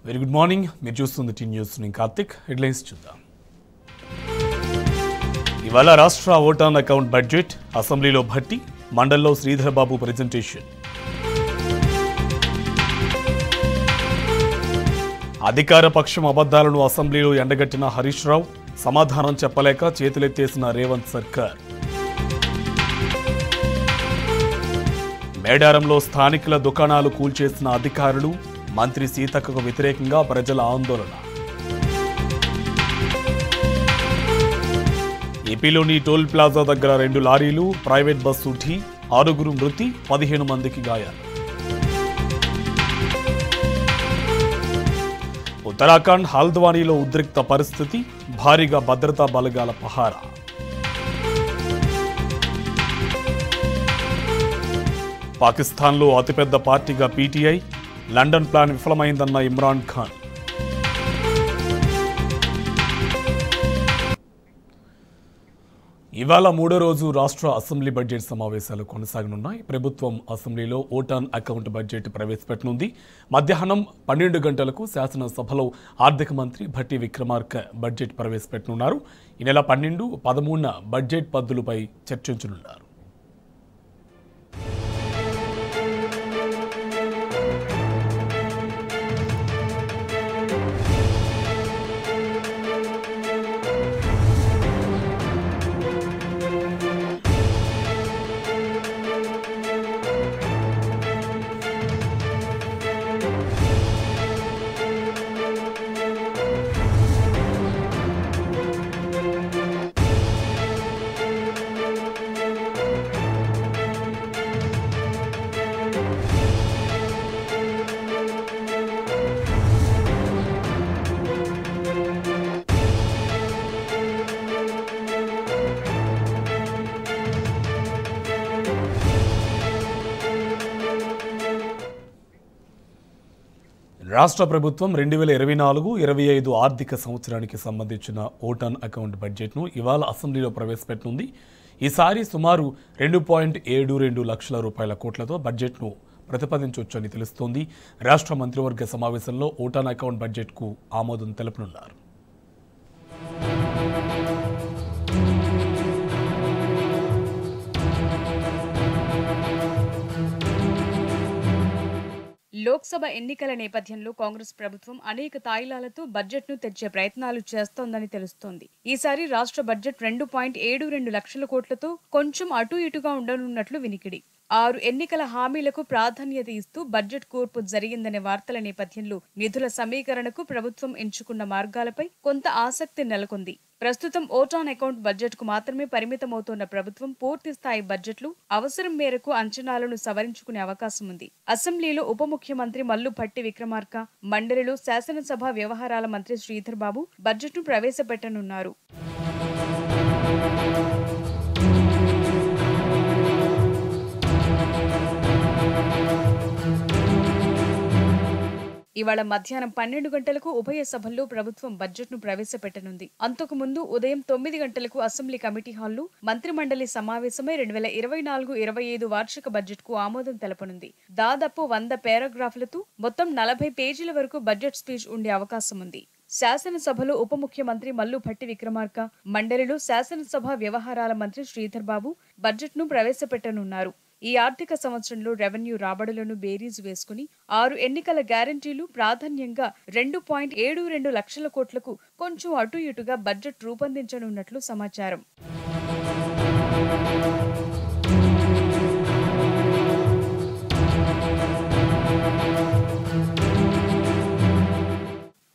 Very good morning. మీరు చూస్తుంది tea news. నేను కార్తిక్. హెడ్లైన్స్ చూద్దాం. ఇవాళ రాష్ట్ర ఓట్ ఆన్ అకౌంట్ బడ్జెట్, అసెంబ్లీలో భట్టి, మండల్లో శ్రీధర్ బాబు ప్రెజెంటేషన్. అధికార పక్షం అబద్ధాలను అసెంబ్లీలో ఎండగట్టిన హరీష్ రావు, సమాధానం చెప్పలేక చేతులెత్తేసిన రేవంత్ సర్కార్. మేడారంలో స్థానికుల దుకాణాలు కూల్చేసిన అధికారులు, మంత్రి సీతక్కకు వ్యతిరేకంగా ప్రజల ఆందోళన. ఏపీలోని టోల్ ప్లాజా దగ్గర 2 లారీలు, ప్రైవేట్ బస్సు ఢీ, 6 మృతి, 15 మందికి గాయాలు. ఉత్తరాఖండ్ హల్ద్వానీలో ఉద్రిక్త పరిస్థితి, భారీగా భద్రతా బలగాల పహారా. పాకిస్తాన్లో అతిపెద్ద పార్టీగా పీటీఐ, లండన్ ప్లాన్ విఫలమైందన్న ఇమ్రాన్ ఖాన్. ఇవాళ 3వ రోజు రాష్ట్ర అసెంబ్లీ బడ్జెట్ సమావేశాలు కొనసాగనున్నాయి. ప్రభుత్వం అసెంబ్లీలో ఓట్ ఆన్ అకౌంట్ బడ్జెట్ ప్రవేశపెట్టనుంది. మధ్యాహ్నం 12 గంటలకు శాసనసభలో ఆర్థిక మంత్రి భట్టి విక్రమార్క బడ్జెట్ ప్రవేశపెట్టనున్నారు. ఈ నెల 12, 13న బడ్జెట్ పద్దులపై చర్చించనున్నారు. రాష్ట్ర ప్రభుత్వం 2024-25 ఆర్థిక సంవత్సరానికి సంబంధించిన ఓట్ ఆన్ అకౌంట్ బడ్జెట్ను ఇవాళ అసెంబ్లీలో ప్రవేశపెట్టనుంది. ఈసారి సుమారు 2.72 లక్షల రూపాయల కోట్లతో బడ్జెట్ను ప్రతిపాదించవచ్చని తెలుస్తోంది. రాష్ట్ర మంత్రివర్గ సమావేశంలో ఓట్ ఆన్ అకౌంట్ బడ్జెట్కు ఆమోదం తెలపనున్నారు. లోక్సభ ఎన్నికల నేపథ్యంలో కాంగ్రెస్ ప్రభుత్వం అనేక తాయిలాలతో బడ్జెట్ను తెచ్చే ప్రయత్నాలు చేస్తోందని తెలుస్తోంది. ఈసారి రాష్ట్ర బడ్జెట్ 2.72 లక్షల కోట్లతో కొంచెం అటు ఇటుగా ఉండనున్నట్లు వినికిడి. 6 ఎన్నికల హామీలకు ప్రాధాన్యత ఇస్తూ బడ్జెట్ కూర్పు జరిగిందనే వార్తల నేపథ్యంలో నిధుల సమీకరణకు ప్రభుత్వం ఎంచుకున్న మార్గాలపై కొంత ఆసక్తి నెలకొంది. ప్రస్తుతం ఓట్ ఆన్ అకౌంట్ బడ్జెట్ కు మాత్రమే పరిమితమవుతున్న ప్రభుత్వం పూర్తి స్థాయి బడ్జెట్లు అవసరం మేరకు అంచనాలను సవరించుకునే అవకాశం ఉంది. అసెంబ్లీలో ఉప ముఖ్యమంత్రి మల్లు భట్టి విక్రమార్క, మండలిలో శాసనసభ వ్యవహారాల మంత్రి శ్రీధర్ బాబు బడ్జెట్ను ప్రవేశపెట్టనున్నారు. ఇవాళ మధ్యాహ్నం 12 గంటలకు ఉభయ సభల్లో ప్రభుత్వం బడ్జెట్ను ప్రవేశపెట్టనుంది. అంతకు ముందు ఉదయం 9 గంటలకు అసెంబ్లీ కమిటీ హాల్లో మంత్రిమండలి సమావేశమై 2024-25 వార్షిక బడ్జెట్కు ఆమోదం తెలపనుంది. దాదాపు 100 పారాగ్రాఫ్లతో మొత్తం 40 పేజీల వరకు బడ్జెట్ స్పీచ్ ఉండే అవకాశం ఉంది. శాసనసభలో ఉప ముఖ్యమంత్రి మల్లు భట్టి విక్రమార్క, మండలిలో శాసనసభ వ్యవహారాల మంత్రి శ్రీధర్ బాబు బడ్జెట్ను ప్రవేశపెట్టనున్నారు. ఈ ఆర్థిక సంవత్సరంలో రెవెన్యూ రాబడులను బేరీజు వేసుకుని 6 ఎన్నికల గ్యారంటీలు ప్రాధాన్యంగా 2.72 లక్షల కోట్లకు కొంచెం అటు ఇటుగా బడ్జెట్ రూపొందించనున్నట్లు సమాచారం.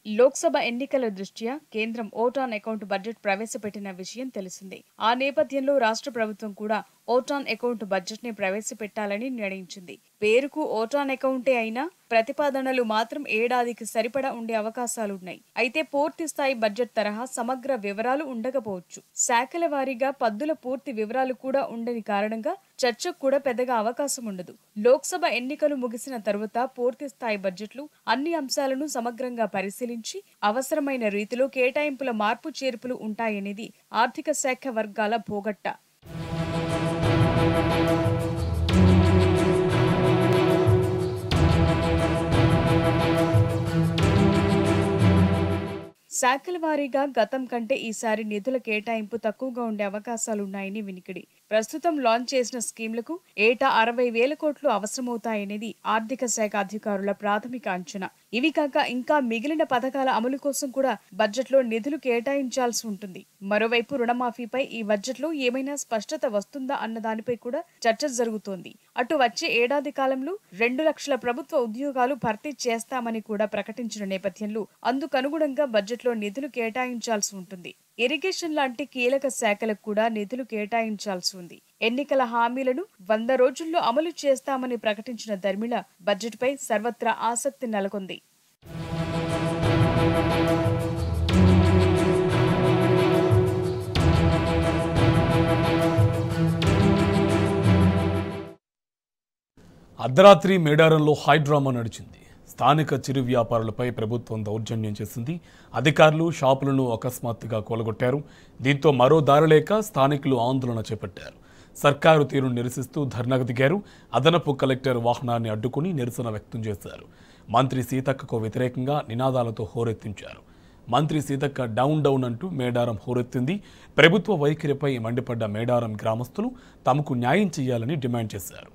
లోక్సభ ఎన్నికల దృష్ట్యా కేంద్రం ఓట్ ఆన్ అకౌంట్ బడ్జెట్ ప్రవేశపెట్టిన విషయం తెలిసిందే. ఆ నేపథ్యంలో రాష్ట్ర ప్రభుత్వం కూడా ఓట్ ఆన్ అకౌంట్ బడ్జెట్ ని ప్రవేశపెట్టాలని నిర్ణయించింది. పేరుకు ఓట్ ఆన్ అకౌంటే అయినా ప్రతిపాదనలు మాత్రం ఏడాదికి సరిపడా ఉండే అవకాశాలున్నాయి. అయితే పూర్తి స్థాయి బడ్జెట్ తరహా సమగ్ర వివరాలు ఉండకపోవచ్చు. శాఖల వారీగా పద్దుల పూర్తి వివరాలు కూడా ఉండని కారణంగా చర్చకు కూడా పెద్దగా అవకాశం ఉండదు. లోక్సభ ఎన్నికలు ముగిసిన తరువాత పూర్తి స్థాయి బడ్జెట్లు అన్ని అంశాలను సమగ్రంగా పరిశీలించి అవసరమైన రీతిలో కేటాయింపుల మార్పు చేర్పులు ఉంటాయనేది ఆర్థిక శాఖ వర్గాల భోగట్ట. శాఖల వారీగా గతం కంటే ఈసారి నిధుల కేటాయింపు తక్కువగా ఉండే అవకాశాలున్నాయని వినికిడి. ప్రస్తుతం లాంచ్ చేసిన స్కీమ్లకు ఏటా 60,000 కోట్లు అవసరమవుతాయనేది ఆర్థిక శాఖ అధికారుల ప్రాథమిక అంచనా. ఇవి కాక ఇంకా మిగిలిన పథకాల అమలు కోసం కూడా బడ్జెట్లో నిధులు కేటాయించాల్సి ఉంటుంది. మరోవైపు రుణమాఫీపై ఈ బడ్జెట్లో ఏమైనా స్పష్టత వస్తుందా అన్న దానిపై కూడా చర్చ జరుగుతోంది. అటు వచ్చే ఏడాది కాలంలో 2 లక్షల ప్రభుత్వ ఉద్యోగాలు భర్తీ చేస్తామని కూడా ప్రకటించిన నేపథ్యంలో అందుకనుగుణంగా బడ్జెట్లో నిధులు కేటాయించాల్సి ఉంటుంది. ఇరిగేషన్ లాంటి కీలక శాఖలకు కూడా నిధులు కేటాయించాల్సి ఉంది. ఎన్నికల హామీలను 100 రోజుల్లో అమలు చేస్తామని ప్రకటించిన ధర్మిళ బడ్జెట్పై సర్వత్రా ఆసక్తి నెలకొంది. అర్ధరాత్రి మేడారంలో హైడ్రామా నడిచింది. స్థానిక చిరు వ్యాపారులపై ప్రభుత్వం దౌర్జన్యం చేసింది. అధికారులు షాపులను అకస్మాత్తుగా కూలగొట్టారు. దీంతో మరో దారిలేక స్థానికులు ఆందోళన చేపట్టారు. సర్కారు తీరును నిరసిస్తూ ధర్నాకు దిగారు. అదనపు కలెక్టర్ వాహనాన్ని అడ్డుకుని నిరసన వ్యక్తం చేశారు. మంత్రి సీతక్కకు వ్యతిరేకంగా నినాదాలతో హోరెత్తించారు. మంత్రి సీతక్క డౌన్ డౌన్ అంటూ మేడారం హోరెత్తింది. ప్రభుత్వ వైఖరిపై మండిపడ్డ మేడారం గ్రామస్తులు తమకు న్యాయం చేయాలని డిమాండ్ చేశారు.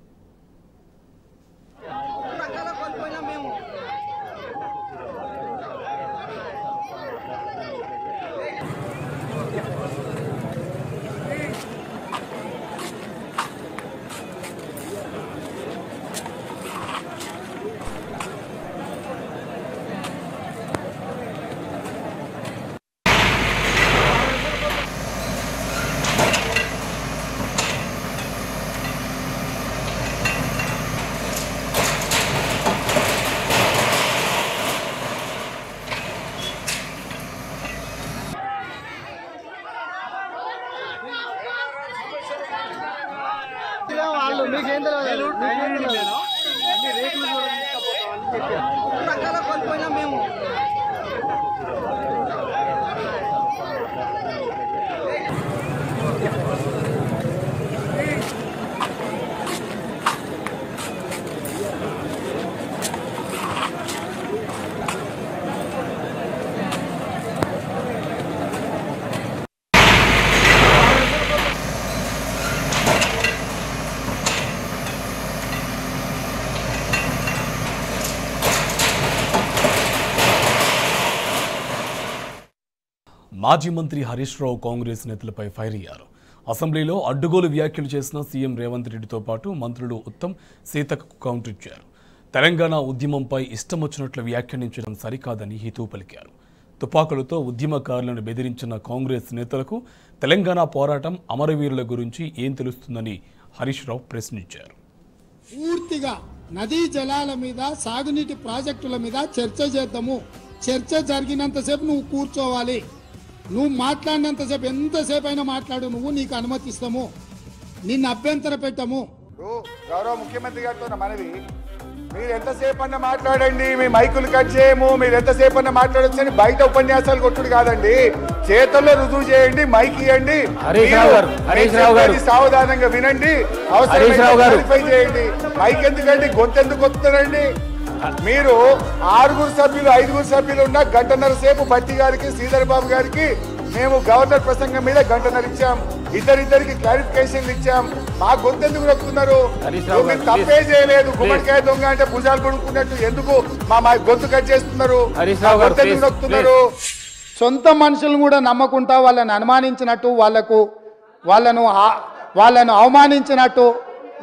మాజీ మంత్రి హరీష్ రావు కాంగ్రెస్ నేతలపై ఫైర్ అయ్యారు. అసెంబ్లీలో అడ్డుగోలు వ్యాఖ్యలు చేసిన సీఎం రేవంత్ రెడ్డితో పాటు మంత్రులు ఉత్తమ్, సీతక్కకు కౌంటర్ ఇచ్చారు. తెలంగాణ ఉద్యమంపై ఇష్టం వచ్చినట్లు వ్యాఖ్యానించడం సరికాదని హితవు పలికారు. తుపాకులతో ఉద్యమకారులను బెదిరించిన కాంగ్రెస్ నేతలకు తెలంగాణ పోరాటం, అమరవీరుల గురించి ఏం తెలుస్తుందని హరీష్ రావు ప్రశ్నించారు. పూర్తిగా నదీ జలాల మీద, సాగునీటి ప్రాజెక్టుల మీద చర్చ చేద్దాము. చర్చ జరిగినంతసేపు నువ్వు కూర్చోవాలి. నువ్వు మాట్లాడినంతసేపు, ఎంతసేపు అయినా మాట్లాడు, నువ్వు నీకు అనుమతిస్తాము, నిన్ను అభ్యంతర పెట్టము. గౌరవ ముఖ్యమంత్రి గారితో మనవి, మీరు ఎంతసేపు అన్న మాట్లాడండి, మీ మైకులు కట్ చేయము, మీరు ఎంతసేపు అన్న మాట్లాడొచ్చని బయట ఉపన్యాసాలు కొట్టుడు కాదండి, చేతుల్లో రుజువు చేయండి, మైక్ ఇవ్వండి, సావధానంగా వినండి, అవసరం చేయండి. మైక్ ఎందుకండి, గొంతెందుకు వస్తున్నారండి? మీరు 6 సభ్యులు 5 సభ్యులు ఉన్న గంటన్నర సేపు భట్టి గారికి, శ్రీధర్ బాబు గారికి మేము గవర్నర్ ప్రసంగం మీద గంటన్నర ఇచ్చాం. ఇద్దరికి క్లారిఫికేషన్లు ఇచ్చాం. మా గొంతెందుకు నొక్కుతున్నారు? మీరు తప్పే చేయలేదు. గుమ్మడికాయ దొంగ అంటే భుజాలు కొడుకున్నట్టు ఎందుకు మా గొంతు కట్ చేస్తున్నారు? గొంతెందుకు నొక్కుతున్నారు? సొంత మనుషులను కూడా నమ్మకుండా వాళ్ళని అనుమానించినట్టు, వాళ్ళను అవమానించినట్టు,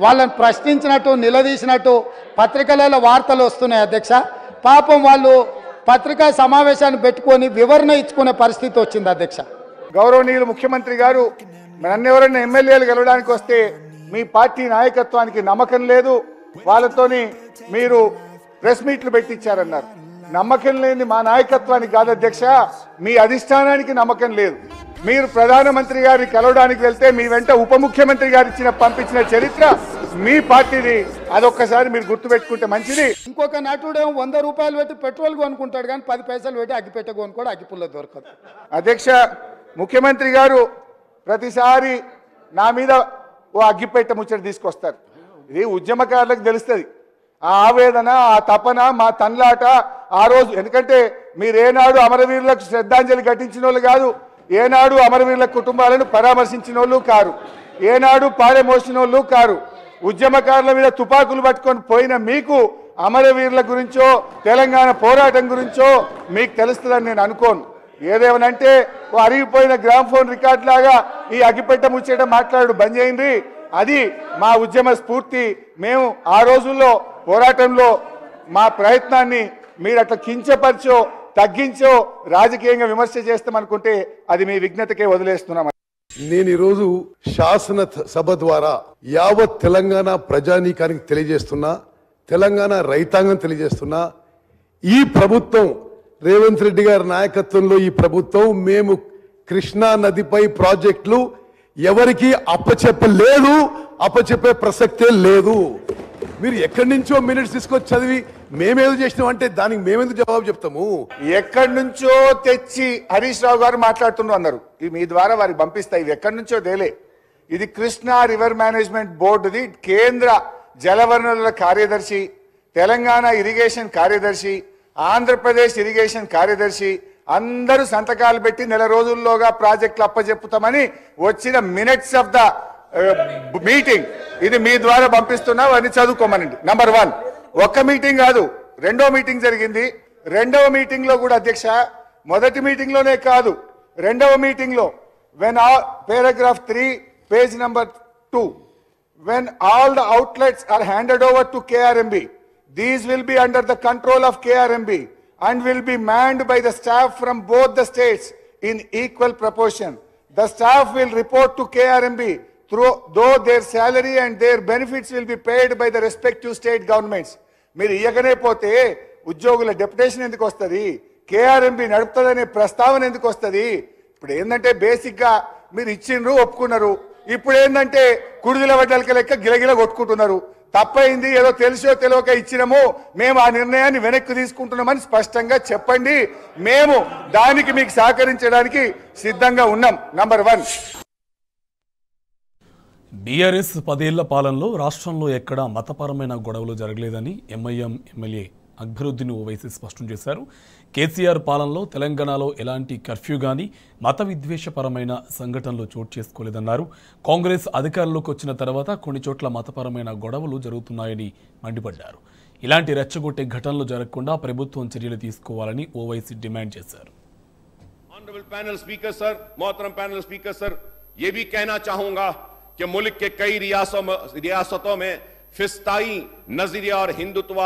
వాళ్ళని ప్రశ్నించినట్టు, నిలదీసినట్టు పత్రికలలో వార్తలు వస్తున్నాయి అధ్యక్ష. పాపం వాళ్ళు పత్రికా సమావేశాన్ని పెట్టుకొని వివరణ ఇచ్చుకునే పరిస్థితి వచ్చింది అధ్యక్ష. గౌరవనీయులు ముఖ్యమంత్రి గారు, నన్నెవరైనా ఎమ్మెల్యేలు గెలవడానికి వస్తే మీ పార్టీ నాయకత్వానికి నమ్మకం లేదు, వాళ్ళతోని మీరు ప్రెస్ మీట్లు పెట్టించారన్నారు. నమ్మకం లేని మా నాయకత్వానికి కాదు అధ్యక్ష, మీ అధిష్టానానికి నమ్మకం లేదు. మీరు ప్రధానమంత్రి గారిని కలవడానికి వెళ్తే మీ వెంట ఉప ముఖ్యమంత్రి గారు పంపించిన చరిత్ర మీ పార్టీది. అదొక్కసారి మీరు గుర్తుపెట్టుకుంటే మంచిది. ఇంకొక నటుడేమో 100 రూపాయలు పెట్టి పెట్రోల్ కొనుక్కుంటాడు, కానీ 10 పైసలు పెట్టి అగ్గిపెట్ట కొనుక్కోడు, అగ్గిపుల్ల దొరకదు. అధ్యక్ష, ముఖ్యమంత్రి గారు ప్రతిసారి నా మీద ఓ అగ్గిపెట్ట ముచ్చట తీసుకొస్తారు. ఇది ఉద్యమకారులకు తెలుస్తుంది. ఆ ఆవేదన, ఆ తపన, మా తన్లాట ఆ రోజు. ఎందుకంటే మీరేనాడు అమరవీరులకు శ్రద్ధాంజలి ఘటించిన వాళ్ళు కాదు, ఏనాడు అమరవీరుల కుటుంబాలను పరామర్శించిన వాళ్ళు కారు, ఏనాడు పాడెమోసిన వాళ్ళు కారు. ఉద్యమకారుల మీద తుపాకులు పట్టుకొని పోయిన మీకు అమరవీరుల గురించో తెలంగాణ పోరాటం గురించో మీకు తెలుస్తుందని నేను అనుకోను. ఏదేమనంటే అరిగిపోయిన గ్రామ్ఫోన్ రికార్డ్ లాగా ఈ అగిపెట్ట ముచ్చేట మాట్లాడు బంద్ చేయండి. అది మా ఉద్యమ స్ఫూర్తి. మేము ఆ రోజుల్లో పోరాటంలో మా ప్రయత్నాన్ని మీరు అట్లా కించపరిచో తగ్గించో రాజకీయంగా విమర్శ చేస్తామనుకుంటే అది మీ విజ్ఞతకే వదిలేస్తున్నాం. నేను ఈరోజు శాసన సభ ద్వారా యావత్ తెలంగాణ ప్రజానీకానికి తెలియజేస్తున్నా, తెలంగాణ రైతాంగం తెలియజేస్తున్నా, ఈ ప్రభుత్వం రేవంత్ రెడ్డి గారి నాయకత్వంలో ఈ ప్రభుత్వం మేము కృష్ణా నదిపై ప్రాజెక్టులు ఎవరికి అప్పచెప్పలేదు, అప్పచెప్పే ప్రసక్తే లేదు. మీరు ఎక్కడి నుంచో మినిట్స్ తీసుకొచ్చి చదివి మేమేదో చేసినాం అంటే దానికి మేమెందుకు జవాబు చెప్తాము? ఎక్కడి నుంచో తెచ్చి హరీష్ రావు గారు మాట్లాడుతున్నారు అన్నారు. ఇవి మీ ద్వారా వారికి పంపిస్తాయి. ఇవి ఎక్కడి నుంచో తేలే. ఇది కృష్ణా రివర్ మేనేజ్మెంట్ బోర్డుది కేంద్ర జలవనరుల కార్యదర్శి, తెలంగాణ ఇరిగేషన్ కార్యదర్శి, ఆంధ్రప్రదేశ్ ఇరిగేషన్ కార్యదర్శి అందరూ సంతకాలు పెట్టి నెల రోజుల్లోగా ప్రాజెక్టులు అప్పచెప్పుతామని వచ్చిన మినిట్స్ ఆఫ్ ద మీటింగ్ ఇది మీ ద్వారా పంపిస్తున్నా. అని చదువుకోమనండి. నంబర్ 1 ఒక్క మీటింగ్ కాదు, రెండో మీటింగ్ జరిగింది. రెండవ మీటింగ్ లో కూడా అధ్యక్ష, మొదటి మీటింగ్ లోనే కాదు, రెండవ మీటింగ్ లో paragraph 3 page number 2, when all the outlets are handed over to KRMB, these will be under the control of KRMB and will be manned by the staff from both the states in equal proportion. The staff will report to KRMB though their salary and their benefits will be paid by the respective state governments. మీరు ఇయ్యకనే పోతే ఉద్యోగుల deputation ఎందుకు వస్తుంది? KRMB నడుపుతుందనే ప్రస్తావన ఎందుకు వస్తుంది? ఇప్పుడు ఏంటంటే బేసిక్ గా మీరు ఇచ్చిండ్రు, ఒప్పుకున్నారు. ఇప్పుడు ఏంటంటే కుడిదిల వడ్డలకి లెక్క గిలగిల కొట్టుకుంటున్నారు. తప్పైంది, ఏదో తెలిసో తెలియక ఇచ్చినాము, మేము ఆ నిర్ణయాన్ని వెనక్కి తీసుకుంటున్నామని స్పష్టంగా చెప్పండి. మేము దానికి మీకు సహకరించడానికి సిద్ధంగా ఉన్నాం. నంబర్ 1. బీఆర్ఎస్ 10 ఏళ్ల పాలనలో రాష్ట్రంలో ఎక్కడా మతపరమైన గొడవలు జరగలేదని ఎంఐఎం ఎమ్మెల్యే అక్బరుద్దీన్ ఓవైసీ స్పష్టం చేశారు. కేసీఆర్ పాలనలో తెలంగాణలో ఎలాంటి కర్ఫ్యూ గానీ మత విద్వేషపరమైన సంఘటనలు చోటు చేసుకోలేదన్నారు. కాంగ్రెస్ అధికారంలోకి వచ్చిన తర్వాత కొన్ని చోట్ల మతపరమైన గొడవలు జరుగుతున్నాయని మండిపడ్డారు. ఇలాంటి రెచ్చగొట్టే ఘటనలు జరగకుండా ప్రభుత్వం చర్యలు తీసుకోవాలని ఓవైసీ డిమాండ్ చేశారు. ऑनरेबल पैनल स्पीकर सर, मोहतरम पैनल स्पीकर सर, ये भी कहना चाहूंगा कि मुल्क के कई रियासतों में फिस्ताई नजरिया और हिंदुत्व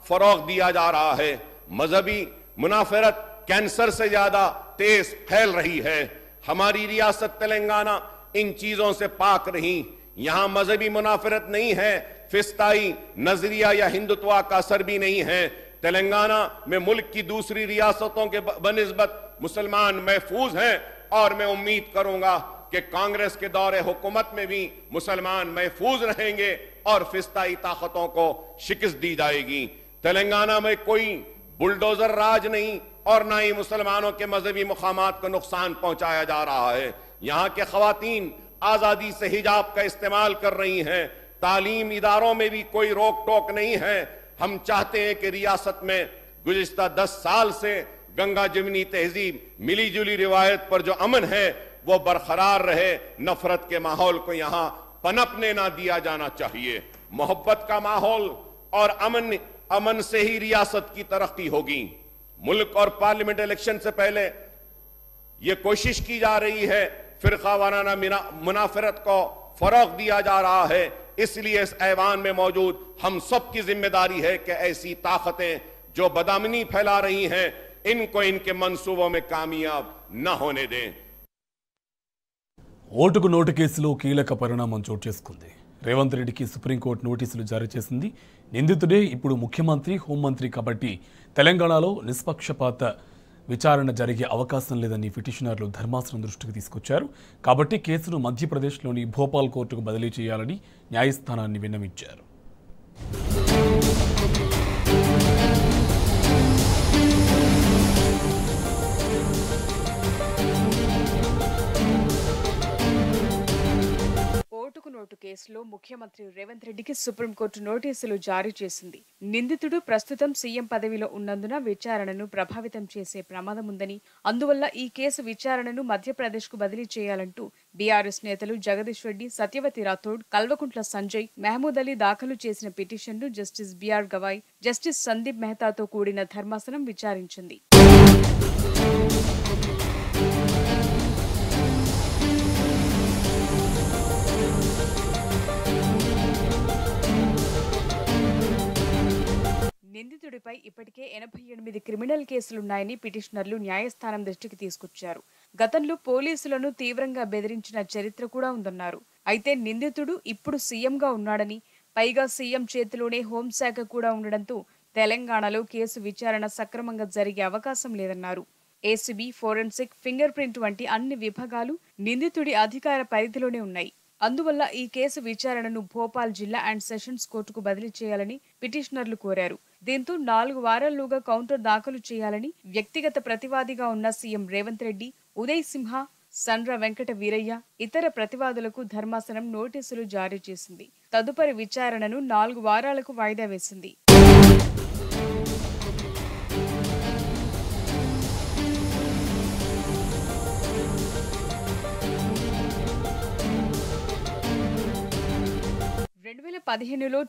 फरोग दिया जा रहा है. मजहबी मुनाफरत कैंसर से ज्यादा तेज फैल रही है. हमारी रियासत तेलंगाना इन चीजों से पाक नहीं. यहां मजहबी मुनाफरत नहीं है, फिस्ताई नजरिया या हिंदुत्व का असर भी नहीं है. तेलंगाना में मुल्क की दूसरी रियासतों के बनिस्बत मुसलमान महफूज हैं और मैं उम्मीद करूंगा कि कांग्रेस के दौरे हुकूमत में भी मुसलमान महफूज रहेंगे और फिस्ताई ताकतों को शिकस्त दी जाएगी. तेलंगाना में कोई बुलडोजर राज नहीं और ना ही मुसलमानों के मजहबी मुकामात को नुकसान पहुंचाया जा रहा है. यहां के खवातीन आजादी से हिजाब का इस्तेमाल कर रही हैं. तालीम इदारों में भी कोई रोक टोक नहीं है. हम चाहते हैं कि रियासत में गुज़िश्ता 10 साल से गंगा जमुनी तहजीब मिली जुली रिवायत पर जो अमन है वो बरकरार रहे. नफरत के माहौल को यहां पनपने ना दिया जाना चाहिए. मोहब्बत का माहौल और अमन से ही रियासत की तरक्की होगी. मुल्क और पार्लियामेंट इलेक्शन से पहले ये कोशिश की जा रही है, फिरका वाराना मुनाफरत को फरोग दिया जा रहा है. इसलिए इस ऐवान में मौजूद हम सब की जिम्मेदारी है कि ऐसी ताकतें जो बदअमनी फैला रही हैं इनको इनके मंसूबों में कामयाब न होने दें. ఓటుకు నోటు కేసులో కీలక పరిణామం చోటు చేసుకుంది. రేవంత్ రెడ్డికి సుప్రీంకోర్టు నోటీసులు జారీ చేసింది. నిందితుడే ఇప్పుడు ముఖ్యమంత్రి, హోంమంత్రి కాబట్టి తెలంగాణలో నిష్పక్షపాత విచారణ జరిగే అవకాశం లేదని పిటిషనర్లు ధర్మాసనం దృష్టికి తీసుకొచ్చారు. కాబట్టి కేసును మధ్యప్రదేశ్లోని భోపాల్ కోర్టుకు బదిలీ చేయాలని న్యాయస్థానాన్ని విన్నవించారు. ఓటుకు నోటు కేసు కేసులో ముఖ్యమంత్రి రేవంత్ రెడ్డికి సుప్రీంకోర్టు నోటీసులు జారీ చేసింది. నిందితుడు ప్రస్తుతం సీఎం పదవిలో ఉన్నందున విచారణను ప్రభావితం చేసే ప్రమాదం ఉందని, అందువల్ల ఈ కేసు విచారణను మధ్యప్రదేశ్కు బదిలీ చేయాలంటూ బీఆర్ఎస్ నేతలు జగదీష్ రెడ్డి, సత్యవతి రాథోడ్, కల్వకుంట్ల సంజయ్, మహమూద్ అలీ దాఖలు చేసిన పిటిషన్ను justice BR Gavai, justice Sandeep మెహతాతో కూడిన ధర్మాసనం విచారించింది. నిందితుడిపై ఇప్పటికే 88 క్రిమినల్ కేసులున్నాయని పిటిషనర్లు న్యాయస్థానం దృష్టికి తీసుకొచ్చారు. గతంలో పోలీసులను తీవ్రంగా బెదిరించిన చరిత్ర కూడా ఉందన్నారు. అయితే నిందితుడు ఇప్పుడు సీఎంగా ఉన్నాడని, పైగా సీఎం చేతిలోనే హోంశాఖ కూడా ఉండడంతో తెలంగాణలో కేసు విచారణ సక్రమంగా జరిగే అవకాశం లేదన్నారు. ఏసీబీ, ఫోరెన్సిక్, ఫింగర్ ప్రింట్ వంటి అన్ని విభాగాలు నిందితుడి అధికార పరిధిలోనే ఉన్నాయి. అందువల్ల ఈ కేసు విచారణను భోపాల్ జిల్లా అండ్ సెషన్స్ కోర్టుకు బదిలీ చేయాలని పిటిషనర్లు కోరారు. దీంతో 4 వారాల్లోగా కౌంటర్ దాఖలు చేయాలని వ్యక్తిగత ప్రతివాదిగా ఉన్న సీఎం రేవంత్ రెడ్డి, ఉదయ్ సింహ, సండ్ర వెంకట వీరయ్య, ఇతర ప్రతివాదులకు ధర్మాసనం నోటీసులు జారీ చేసింది. తదుపరి విచారణను 4 వారాలకు వాయిదా వేసింది.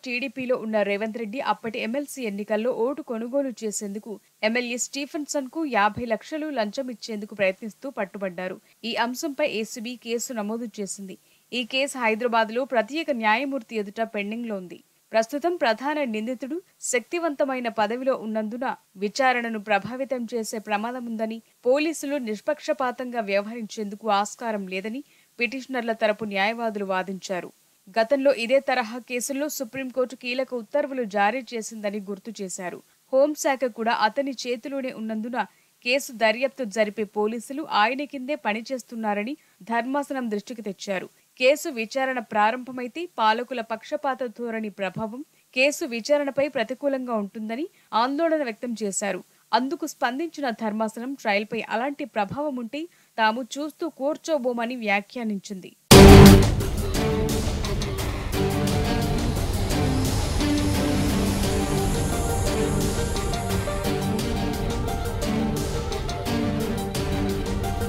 టీడీపీలో ఉన్న రేవంత్ రెడ్డి అప్పటి ఎమ్మెల్సీ ఎన్నికల్లో ఓటు కొనుగోలు చేసేందుకు ఎమ్మెల్యే స్టీఫెన్సన్ కు 50 లక్షలు లంచం ఇచ్చేందుకు ప్రయత్నిస్తూ పట్టుబడ్డారు. ఈ అంశంపై ఏసీబీ కేసు నమోదు చేసింది. ఈ కేసు హైదరాబాద్ లో ప్రత్యేక న్యాయమూర్తి ఎదుట పెండింగ్ లో ఉంది. ప్రస్తుతం ప్రధాన నిందితుడు శక్తివంతమైన పదవిలో ఉన్నందున విచారణను ప్రభావితం చేసే ప్రమాదం ఉందని, పోలీసులు నిష్పక్షపాతంగా వ్యవహరించేందుకు ఆస్కారం లేదని పిటిషనర్ల తరపు న్యాయవాదులు వాదించారు. గతంలో ఇదే తరహా కేసుల్లో సుప్రీంకోర్టు కీలక ఉత్తర్వులు జారీ చేసిందని గుర్తు చేశారు. హోంశాఖ కూడా అతని చేతిలోనే ఉన్నందున కేసు దర్యాప్తు జరిపే పోలీసులు ఆయన కిందే పనిచేస్తున్నారని ధర్మాసనం దృష్టికి తెచ్చారు. కేసు విచారణ ప్రారంభమైతే పాలకుల పక్షపాత ధోరణి ప్రభావం కేసు విచారణపై ప్రతికూలంగా ఉంటుందని ఆందోళన వ్యక్తం చేశారు. అందుకు స్పందించిన ధర్మాసనం ట్రయల్పై అలాంటి ప్రభావం ఉంటే తాము చూస్తూ కూర్చోబోమని వ్యాఖ్యానించింది.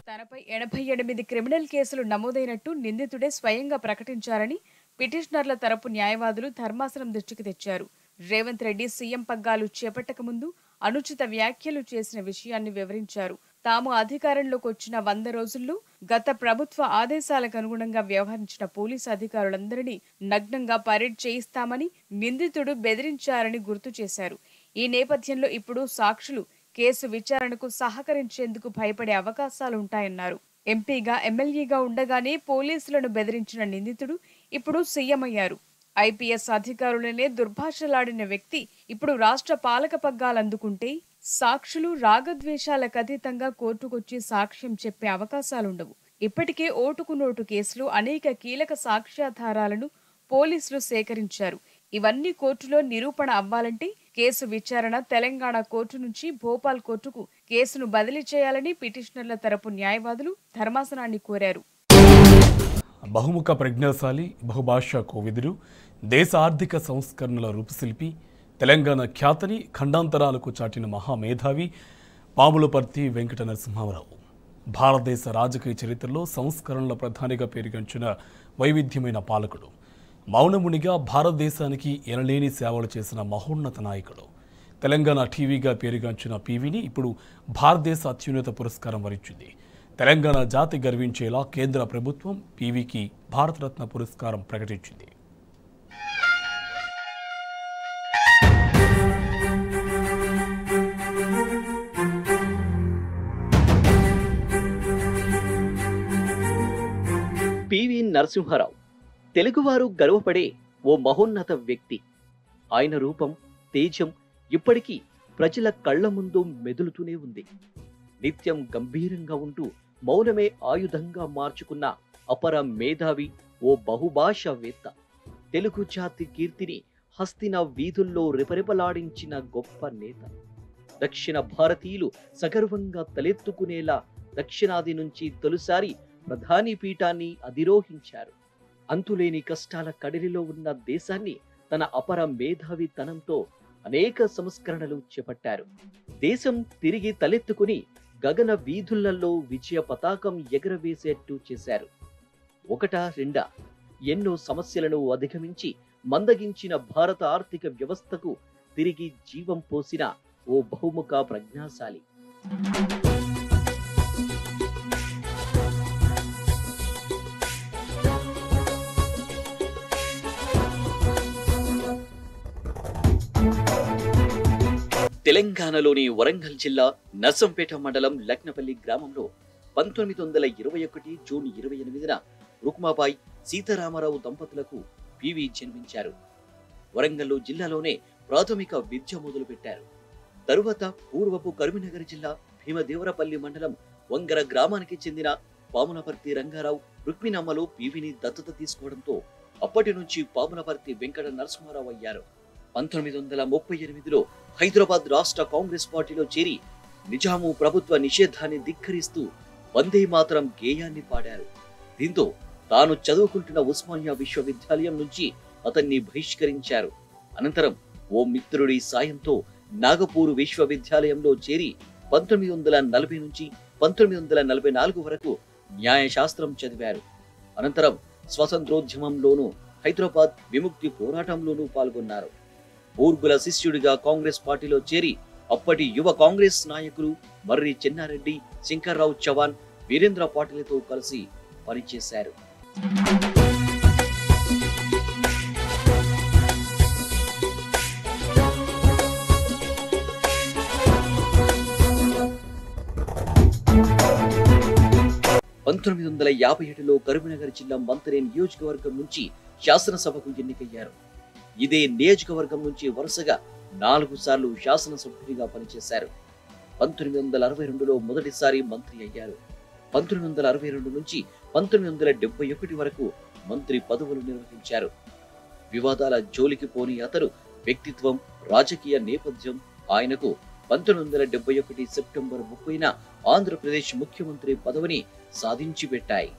తనపై 88 క్రిమినల్ కేసులు నమోదైనట్టు నిందితుడే స్వయంగా ప్రకటించారని పిటిషనర్ల తరపు న్యాయవాదులు ధర్మాసనం దృష్టికి తెచ్చారు. రేవంత్ రెడ్డి సీఎం పగ్గాలు చేపట్టక ముందు అనుచిత వ్యాఖ్యలు చేసిన విషయాన్ని వివరించారు. తాము అధికారంలోకి వచ్చిన 100 రోజుల్లో గత ప్రభుత్వ ఆదేశాలకు అనుగుణంగా వ్యవహరించిన పోలీసు అధికారులందరినీ నగ్నంగా పరేడ్ చేయిస్తామని నిందితుడు బెదిరించారని గుర్తు చేశారు. ఈ నేపథ్యంలో ఇప్పుడు సాక్షులు కేసు విచారణకు సహకరించేందుకు భయపడే అవకాశాలుంటాయన్నారు. ఎంపీగా, ఎమ్మెల్యేగా ఉండగానే పోలీసులను బెదిరించిన నిందితుడు ఇప్పుడు సీఎం అయ్యారు. ఐపీఎస్ అధికారులనే దుర్భాషలాడిన వ్యక్తి ఇప్పుడు రాష్ట్ర పాలక పగ్గాలందుకుంటే సాక్షులు రాగద్వేషాలకు అతీతంగా కోర్టుకొచ్చి సాక్ష్యం చెప్పే అవకాశాలుండవు. ఇప్పటికే ఓటుకు నోటు కేసులో అనేక కీలక సాక్ష్యాధారాలను పోలీసులు సేకరించారు. ఇవన్నీ కోర్టులో నిరూపణ అవ్వాలంటే కేసు విచారణ తెలంగాణ కోర్టు నుంచి భోపాల్ కోర్టుకు కేసును బదిలీ చేయాలని పిటిషనర్ల తరపు న్యాయవాదులు ధర్మాసనాన్ని కోరారు. బహుముఖ ప్రజ్ఞాశాలి, బహుభాషా కోవిదుడు, దేశ ఆర్థిక సంస్కరణల రూపశిల్పి, తెలంగాణ ఖ్యాతిని ఖండాంతరాలకు చాటిన మహామేధావి పాములపర్తి వెంకట నరసింహారావు. భారతదేశ రాజకీయ చరిత్రలో సంస్కరణల ప్రధానిగా పేరుగాంచిన వైవిధ్యమైన పాలకుడు. మౌనమునిగా భారతదేశానికి ఎనలేని సేవలు చేసిన మహోన్నత నాయకుడు. తెలంగాణ టీవీగా పేరుగాంచిన పీవీని ఇప్పుడు భారతదేశ అత్యున్నత పురస్కారం వరించింది. తెలంగాణ జాతి గర్వించేలా కేంద్ర ప్రభుత్వం పీవీకి భారతరత్న పురస్కారం ప్రకటించింది. పివి నరసింహారావు తెలుగువారు గర్వపడే ఓ మహోన్నత వ్యక్తి. ఆయన రూపం, తేజం ఇప్పటికీ ప్రజల కళ్ల ముందు మెదులుతూనే ఉంది. నిత్యం గంభీరంగా ఉంటూ మౌనమే ఆయుధంగా మార్చుకున్న అపర మేధావి, ఓ బహుభాషావేత్త. తెలుగు జాతి కీర్తిని హస్తిన వీధుల్లో రెపరెపలాడించిన గొప్ప నేత. దక్షిణ భారతీయులు సగర్వంగా తలెత్తుకునేలా దక్షిణాది నుంచి తొలిసారి ప్రధాని పీఠాన్ని అధిరోహించారు. అంతులేని కష్టాల కడలిలో ఉన్న దేశాన్ని తన అపర మేధావితనంతో అనేక సంస్కరణలు చేపట్టారు. దేశం తిరిగి తలెత్తుకుని గగన వీధులలో విజయ పతాకం ఎగరవేసేట్టు చేశారు. ఒకటా రెండా, ఎన్నో సమస్యలను అధిగమించి మందగించిన భారత ఆర్థిక వ్యవస్థకు తిరిగి జీవం పోసిన ఓ బహుముఖ ప్రజ్ఞాశాలి. తెలంగాణలోని వరంగల్ జిల్లా నర్సంపేట మండలం లక్నపల్లి గ్రామంలో 1921 జూన్ 28న రుక్మాబాయి సీతారామరావు దంపతులకు పివి జన్మించారు. వరంగల్ జిల్లాలోనే ప్రాథమిక విద్య మొదలుపెట్టారు. తరువాత పూర్వపు కరీంనగర్ జిల్లా భీమదేవరపల్లి మండలం వంగర గ్రామానికి చెందిన పాములపర్తి రంగారావు రుక్మిణమ్మలు పివిని దత్తత తీసుకోవడంతో అప్పటి నుంచి పాములపర్తి వెంకట నరసింహారావు అయ్యారు. 1938లో హైదరాబాద్ రాష్ట్ర కాంగ్రెస్ పార్టీలో చేరి నిజాము ప్రభుత్వ నిషేధాన్ని ధిక్కరిస్తూ వందే మాతరం గేయాన్ని పాడారు. దీంతో తాను చదువుకుంటున్న ఉస్మానియా విశ్వవిద్యాలయం నుంచి అతన్ని బహిష్కరించారు. అనంతరం ఓ మిత్రుడి సాయంతో నాగపూర్ విశ్వవిద్యాలయంలో చేరి 1940 నుంచి 1944 వరకు న్యాయశాస్త్రం చదివారు. అనంతరం స్వతంత్రోద్యమంలోనూ హైదరాబాద్ విముక్తి పోరాటంలోనూ పాల్గొన్నారు. బూర్గుల శిష్యుడిగా కాంగ్రెస్ పార్టీలో చేరి అప్పటి యువ కాంగ్రెస్ నాయకులు మర్రి చెన్నారెడ్డి, శంకర్రావు చవాన్, వీరేంద్ర పాటిల్తో కలిసి పనిచేశారు. కరీంనగర్ జిల్లా మంత్రి నియోజకవర్గం నుంచి శాసనసభకు ఎన్నికయ్యారు. ఇదే నియోజకవర్గం నుంచి వరుసగా 4 సార్లు శాసనసభ్యుడిగా పనిచేశారు. 1962లో మొదటిసారి మంత్రి అయ్యారు. 1962 నుంచి 1971 వరకు మంత్రి పదవులు నిర్వహించారు. వివాదాల జోలికి పోని అతడు వ్యక్తిత్వం, రాజకీయ నేపథ్యం ఆయనకు 1971 సెప్టెంబర్ 30న ఆంధ్రప్రదేశ్ ముఖ్యమంత్రి పదవిని సాధించి పెట్టాయి.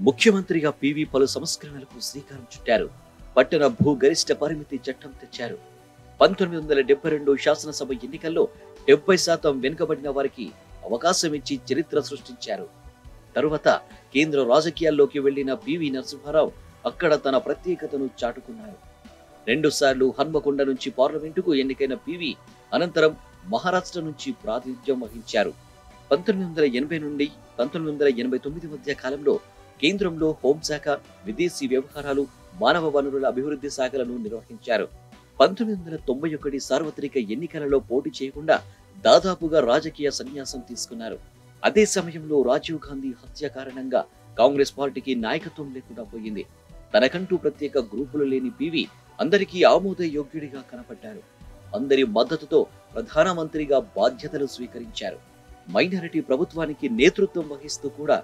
ముఖ్యమంత్రిగా పివి పలు సంస్కరణలకు శ్రీకారం చుట్టారు. పట్టణ భూ గరిష్ట పరిమితి చట్టం తెచ్చారు. 1972 శాసనసభ ఎన్నికల్లో 70% వెనుకబడిన వారికి అవకాశం ఇచ్చి చరిత్ర సృష్టించారు. తరువాత కేంద్ర రాజకీయాల్లోకి వెళ్లిన పివి నరసింహారావు అక్కడ తన ప్రత్యేకతను చాటుకున్నారు. 2 సార్లు హన్మకొండ నుంచి పార్లమెంటుకు ఎన్నికైన పివి అనంతరం మహారాష్ట్ర నుంచి ప్రాతినిధ్యం వహించారు. 1980 నుండి 1989 మధ్య కాలంలో కేంద్రంలో హోంశాఖ, విదేశీ వ్యవహారాలు, మానవ వనరుల అభివృద్ధి శాఖలను నిర్వహించారు. 1991 సార్వత్రిక ఎన్నికలలో పోటీ చేయకుండా దాదాపుగా రాజకీయ సన్యాసం తీసుకున్నారు. అదే సమయంలో రాజీవ్ గాంధీ హత్య కారణంగా కాంగ్రెస్ పార్టీకి నాయకత్వం లేకుండా పోయింది. తనకంటూ ప్రత్యేక గ్రూపులు లేని పివి అందరికీ ఆమోదయోగ్యుడిగా కనపడ్డారు. అందరి మద్దతుతో ప్రధానమంత్రిగా బాధ్యతలు స్వీకరించారు. మైనారిటీ ప్రభుత్వానికి నేతృత్వం వహిస్తూ కూడా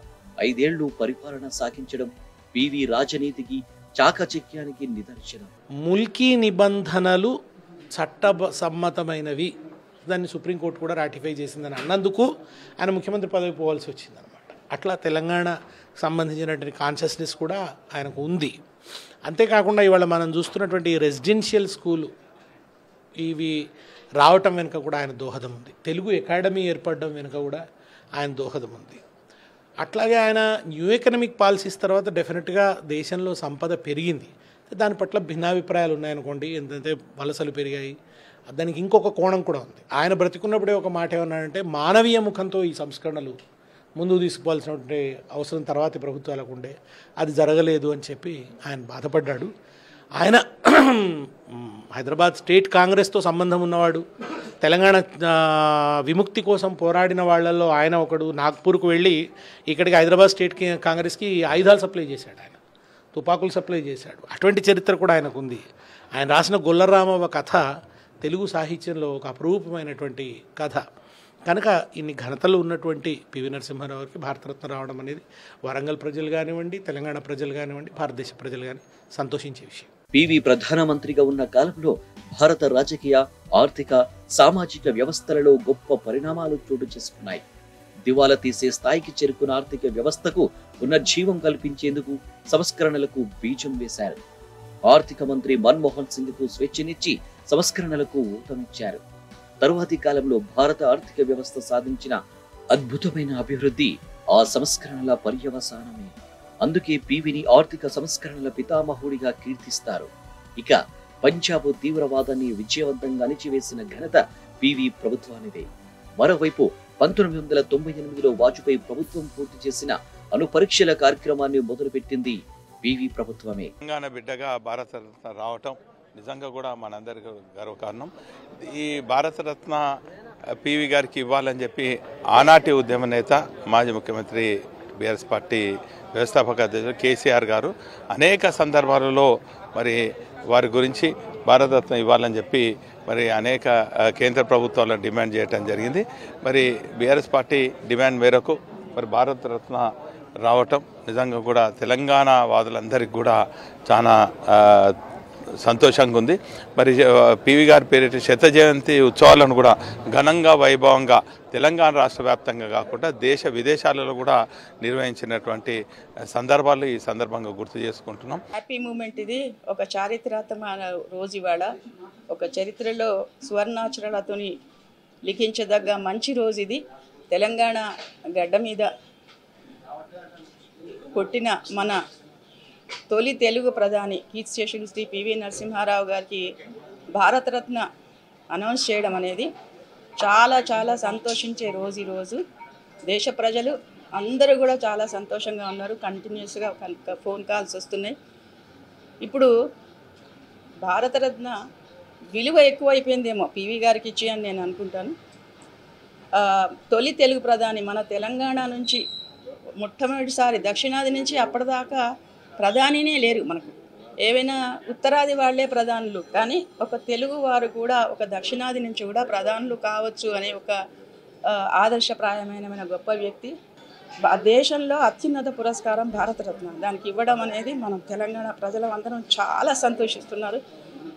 5 ఏళ్లు పరిపాలన సాగించడం పివి రాజనీతికి, చాకచక్యానికి నిదర్శనం. ముల్కీ నిబంధనలు చట్టసమ్మతమైనవి, దాన్ని సుప్రీంకోర్టు కూడా రాటిఫై చేసిందని అన్నందుకు ఆయన ముఖ్యమంత్రి పదవి పోవాల్సి వచ్చిందనమాట. అట్లా తెలంగాణ సంబంధించినటువంటి కాన్షియస్నెస్ కూడా ఆయనకు ఉంది. అంతేకాకుండా ఇవాళ మనం చూస్తున్నటువంటి రెసిడెన్షియల్ స్కూలు ఇవి రావటం వెనుక కూడా ఆయన దోహదం ఉంది. తెలుగు అకాడమీ ఏర్పడడం వెనుక కూడా ఆయన దోహదం ఉంది. అట్లాగే ఆయన న్యూ ఎకనామిక్ పాలసీస్ తర్వాత డెఫినెట్గా దేశంలో సంపద పెరిగింది. దాని పట్ల భిన్నాభిప్రాయాలు ఉన్నాయనుకోండి. ఏంటంటే వలసలు పెరిగాయి, దానికి ఇంకొక కోణం కూడా ఉంది. ఆయన బ్రతికున్నప్పుడే ఒక మాట ఏమన్నాడంటే, మానవీయ ముఖంతో ఈ సంస్కరణలు ముందుకు తీసుకుపోవాల్సినటువంటి అవసరం తర్వాతి ప్రభుత్వాలకు ఉండే, అది జరగలేదు అని చెప్పి ఆయన బాధపడ్డాడు. ఆయన హైదరాబాద్ స్టేట్ కాంగ్రెస్తో సంబంధం ఉన్నవాడు. తెలంగాణ విముక్తి కోసం పోరాడిన వాళ్ళల్లో ఆయన ఒకడు. నాగ్పూర్కు వెళ్ళి ఇక్కడికి హైదరాబాద్ స్టేట్ కాంగ్రెస్కి ఆయుధాలు సప్లై చేశాడు, ఆయన తుపాకులు సప్లై చేశాడు. అటువంటి చరిత్ర కూడా ఆయనకు ఉంది. ఆయన రాసిన గొల్లరామవ్వ కథ తెలుగు సాహిత్యంలో ఒక అపురూపమైనటువంటి కథ. కనుక ఇన్ని ఘనతలు ఉన్నటువంటి పివి నరసింహారావుకి భారతరత్న రావడం అనేది వరంగల్ ప్రజలు కానివ్వండి, తెలంగాణ ప్రజలు కానివ్వండి, భారతదేశ ప్రజలు కానీ సంతోషించే విషయం. పివి ప్రధానమంత్రిగా ఉన్న కాలంలో భారత రాజకీయ, ఆర్థిక, సామాజిక వ్యవస్థలలో గొప్ప పరిణామాలు చోటు చేసుకున్నాయి. దివాలా తీసే స్థాయికి చేరుకున్న ఆర్థిక వ్యవస్థకు పునర్జీవం కల్పించేందుకు సంస్కరణలకు బీజం వేశారు. ఆర్థిక మంత్రి మన్మోహన్ సింగ్ కు స్వేచ్ఛనిచ్చి సంస్కరణలకు ఊతమిచ్చారు. తరువాతి కాలంలో భారత ఆర్థిక వ్యవస్థ సాధించిన అద్భుతమైన అభివృద్ధి ఆ సంస్కరణల పర్యవసానమే. అందుకే పివిని ఆర్థిక సంస్కరణల పితామహుడిగా కీర్తిస్తారు. ఇక పంజాబ్ తీవ్రవాదాన్ని విజయవంతంగా అణిచివేసిన ఘనత పివి ప్రభుత్వానిదే. మరోవైపు 1998లో వాజ్పేయి ప్రభుత్వం పూర్తి చేసిన అణు పరీక్షల కార్యక్రమాన్ని మొదలుపెట్టింది పివి ప్రభుత్వమే. తెలంగాణ బిడ్డగా భారతరత్న రావటం నిజంగా కూడా మనందరికీ గర్వకారణం. ఈ భారతరత్న పివి గారికి ఇవ్వాలని చెప్పి ఆనాటి ఉద్యమ నేత మాజీ ముఖ్యమంత్రి బీఆర్ఎస్ పార్టీ వ్యవస్థాపక అధ్యక్షుడు కేసీఆర్ గారు అనేక సందర్భాలలో మరి వారి గురించి భారతరత్న ఇవ్వాలని చెప్పి మరి అనేక కేంద్ర ప్రభుత్వాలను డిమాండ్ చేయడం జరిగింది. మరి బీఆర్ఎస్ పార్టీ డిమాండ్ మేరకు మరి భారతరత్న రావటం నిజంగా కూడా తెలంగాణ వాదులందరికీ కూడా చాలా సంతోషంగా ఉంది. మరి పివి గారి పేరిట శత జయంతి ఉత్సవాలను కూడా ఘనంగా వైభవంగా తెలంగాణ రాష్ట్ర వ్యాప్తంగా కాకుండా దేశ విదేశాలలో కూడా నిర్వహించినటువంటి సందర్భాలు ఈ సందర్భంగా గుర్తు చేసుకుంటున్నాం. హ్యాపీ మూమెంట్ ఇది. ఒక చారిత్రాత్మక రోజు ఇవాళ. ఒక చరిత్రలో సువర్ణాక్షరాలతో లిఖించదగ్గ మంచి రోజు ఇది. తెలంగాణ గడ్డ మీద పుట్టిన మన తొలి తెలుగు ప్రధాని కీర్తిశేషులు శ్రీ పివి నరసింహారావు గారికి భారతరత్న అనౌన్స్ చేయడం అనేది చాలా చాలా సంతోషించే రోజు ఈరోజు. దేశ ప్రజలు అందరూ కూడా చాలా సంతోషంగా ఉన్నారు. కంటిన్యూస్గా ఫోన్ కాల్స్ వస్తున్నాయి. ఇప్పుడు భారతరత్న విలువ ఎక్కువైపోయిందేమో పివి గారికి ఇచ్చి అని నేను అనుకుంటాను. తొలి తెలుగు ప్రధాని మన తెలంగాణ నుంచి మొట్టమొదటిసారి దక్షిణాది నుంచి అప్పటిదాకా ప్రధానినే లేరు మనకు. ఏవైనా ఉత్తరాది వాళ్ళే ప్రధానులు, కానీ ఒక తెలుగు వారు కూడా ఒక దక్షిణాది నుంచి కూడా ప్రధానులు కావచ్చు అనే ఒక ఆదర్శప్రాయమైన గొప్ప వ్యక్తి. దేశంలో అత్యున్నత పురస్కారం భారతరత్న. దానికి ఇవ్వడం అనేది మనం తెలంగాణ ప్రజలు అందరం చాలా సంతోషిస్తున్నారు.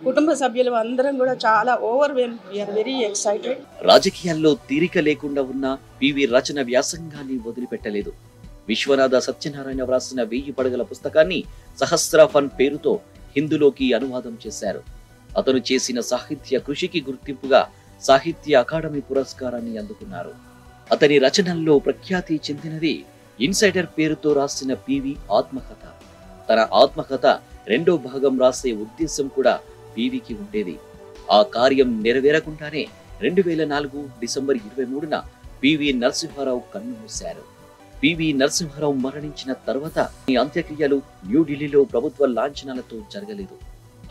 కుటుంబ సభ్యులు అందరం కూడా చాలా వీఆర్ వెరీ ఎక్సైటెడ్. రాజకీయాల్లో తీరిక లేకుండా ఉన్న పివి రచన వ్యాసంగాన్ని వదిలిపెట్టలేదు. విశ్వనాథ సత్యనారాయణ వ్రాసిన 1000 పడగల పుస్తకాన్ని సహస్రాఫన్ పేరుతో హిందీలోకి అనువాదం చేశారు. అతను చేసిన సాహిత్య కృషికి గుర్తింపుగా సాహిత్య అకాడమీ పురస్కారాన్ని అందుకున్నారు. అతని రచనల్లో ప్రఖ్యాతి చెందినది ఇన్సైడర్ పేరుతో రాసిన పివి ఆత్మకథ. తన ఆత్మకథ 2వ భాగం రాసే ఉద్దేశం కూడా పివికి ఉండేది. ఆ కార్యం నెరవేరకుండానే 2004 డిసెంబర్ 23న పివి నరసింహారావు కన్నుమూశారు. పివి నరసింహారావు మరణించిన తర్వాత ఈ అంత్యక్రియలు న్యూఢిల్లీలో ప్రభుత్వ లాంఛనాలతో జరగలేదు.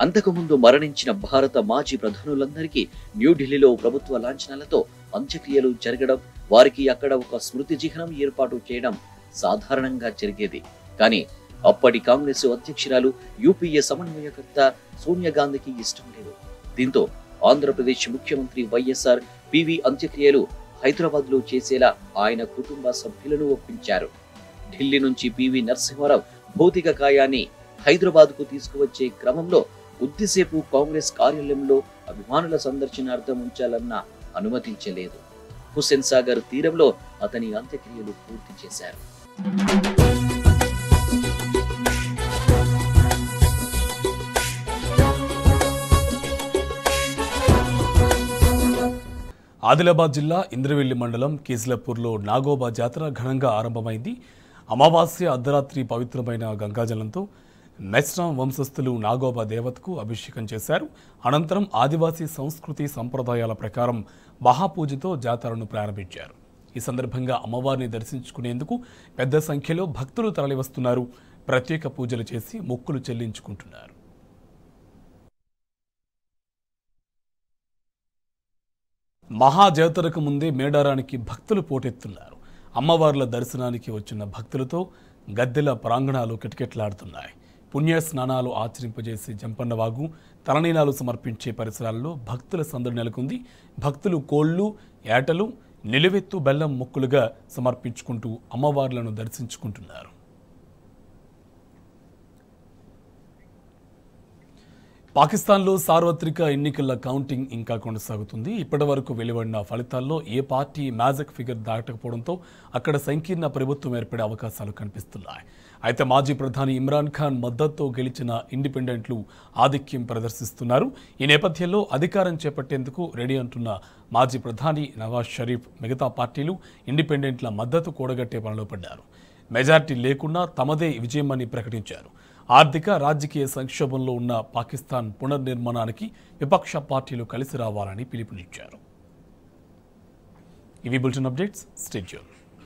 అంతకుముందు మరణించిన భారత మాజీ ప్రధానులందరికీ న్యూఢిల్లీలో ప్రభుత్వ లాంఛనాలతో అంత్యక్రియలు జరగడం, వారికి అక్కడ ఒక స్మృతి చిహ్నం ఏర్పాటు చేయడం సాధారణంగా జరిగేది. కానీ అప్పటి కాంగ్రెస్ అధ్యక్షురాలు యూపీఏ సమన్వయకర్త సోనియా గాంధీకి ఇష్టం లేదు. దీంతో ఆంధ్రప్రదేశ్ ముఖ్యమంత్రి వైఎస్ఆర్ పివి అంత్యక్రియలు హైదరాబాద్ లో చేసేలా ఆయన కుటుంబ సభ్యులను ఒప్పించారు. ఢిల్లీ నుంచి పివి నరసింహారావు భౌతిక కాయాన్ని హైదరాబాద్ కు తీసుకువచ్చే క్రమంలో కొద్దిసేపు కాంగ్రెస్ కార్యాలయంలో అభిమానుల సందర్శనార్థం ఉంచాలన్న అనుమతించలేదు. హుస్సేన్ సాగర్ తీరంలో అతని అంత్యక్రియలు పూర్తి చేశారు. ఆదిలాబాద్ జిల్లా ఇంద్రవెల్లి మండలం కీస్లాపూర్లో నాగోబా జాతర ఘనంగా ఆరంభమైంది. అమావాస్య అర్ధరాత్రి పవిత్రమైన గంగాజలంతో మెస్రాం వంశస్థులు నాగోబా దేవతకు అభిషేకం చేశారు. అనంతరం ఆదివాసీ సంస్కృతి సంప్రదాయాల ప్రకారం మహాపూజతో జాతరను ప్రారంభించారు. ఈ సందర్భంగా అమ్మవారిని దర్శించుకునేందుకు పెద్ద సంఖ్యలో భక్తులు తరలివస్తున్నారు. ప్రత్యేక పూజలు చేసి మొక్కులు చెల్లించుకుంటున్నారు. మహాజాతరకు ముందే మేడారానికి భక్తులు పోటెత్తున్నారు. అమ్మవార్ల దర్శనానికి వచ్చిన భక్తులతో గద్దెల ప్రాంగణాలు కిటకిటలాడుతున్నాయి. పుణ్య స్నానాలు ఆచరింపజేసి జంపన్నవాగు తలనీలాలు సమర్పించే పరిసరాల్లో భక్తుల సందడి నెలకొంది. భక్తులు కోళ్లు, ఏటలు, నిలువెత్తు బెల్లం మొక్కులుగా సమర్పించుకుంటూ అమ్మవార్లను దర్శించుకుంటున్నారు. పాకిస్తాన్లో సార్వత్రిక ఎన్నికల కౌంటింగ్ ఇంకా కొనసాగుతుంది. ఇప్పటివరకు వెలువడిన ఫలితాల్లో ఏ పార్టీ మ్యాజిక్ ఫిగర్ దాటకపోవడంతో అక్కడ సంకీర్ణ ప్రభుత్వం ఏర్పడే అవకాశాలు కనిపిస్తున్నాయి. అయితే మాజీ ప్రధాని ఇమ్రాన్ ఖాన్ మద్దతుతో గెలిచిన ఇండిపెండెంట్లు ఆధిక్యం ప్రదర్శిస్తున్నారు. ఈ నేపథ్యంలో అధికారం చేపట్టేందుకు రెడీ అంటున్న మాజీ ప్రధాని నవాజ్ షరీఫ్ మిగతా పార్టీలు ఇండిపెండెంట్ల మద్దతు కూడగట్టే పనిలో పడ్డారు. మెజార్టీ లేకున్నా తమదే విజయమని ప్రకటించారు. ఆర్థిక రాజకీయ సంక్షోభంలో ఉన్న పాకిస్తాన్ పునర్నిర్మాణానికి విపక్ష పార్టీలు కలిసి రావాలని పిలుపునిచ్చారు. ఇవి బులెటిన్ అప్డేట్స్. Stay tuned.